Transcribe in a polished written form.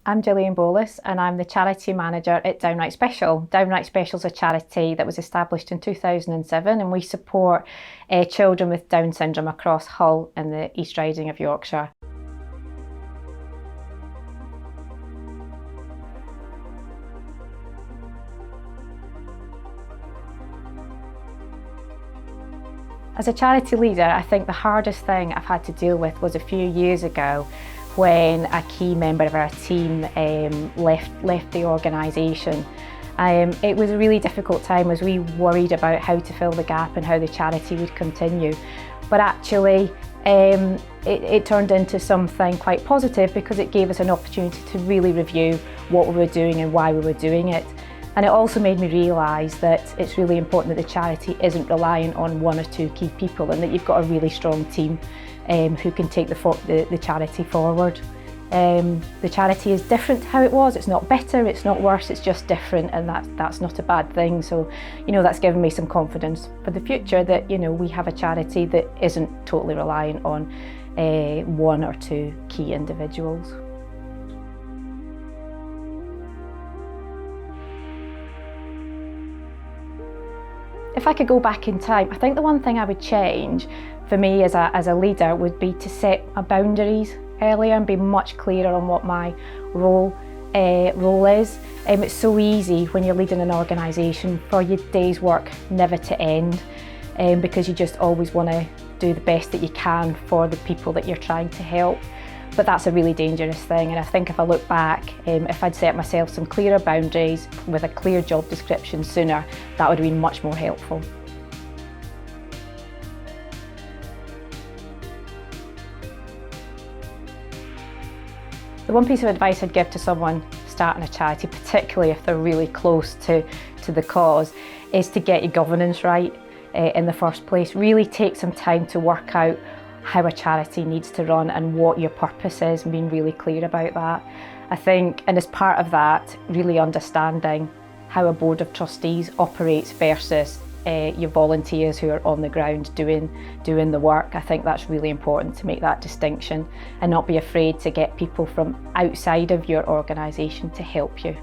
I'm Gillian Bowlas and I'm the charity manager at Downright Special. Downright Special is a charity that was established in 2007 and we support children with Down syndrome across Hull and the East Riding of Yorkshire. As a charity leader, I think the hardest thing I've had to deal with was a few years ago when a key member of our team left the organisation. It was a really difficult time as we worried about how to fill the gap and how the charity would continue. But actually, it turned into something quite positive because it gave us an opportunity to really review what we were doing and why we were doing it. And it also made me realise that it's really important that the charity isn't reliant on one or two key people and that you've got a really strong team who can take the charity forward. The charity is different to how it was. It's not better, it's not worse, it's just different, and that's not a bad thing. So, that's given me some confidence for the future that, we have a charity that isn't totally reliant on one or two key individuals. If I could go back in time, I think the one thing I would change for me as a leader would be to set my boundaries earlier and be much clearer on what my role is. It's so easy when you're leading an organisation for your day's work never to end because you just always want to do the best that you can for the people that you're trying to help. But that's a really dangerous thing, and I think if I look back, if I'd set myself some clearer boundaries with a clear job description sooner, that would have been much more helpful. The one piece of advice I'd give to someone starting a charity, particularly if they're really close to the cause, is to get your governance right in the first place. Really take some time to work out how a charity needs to run and what your purpose is, and being really clear about that. I think, and as part of that, really understanding how a board of trustees operates versus your volunteers who are on the ground doing the work. I think that's really important to make that distinction and not be afraid to get people from outside of your organisation to help you.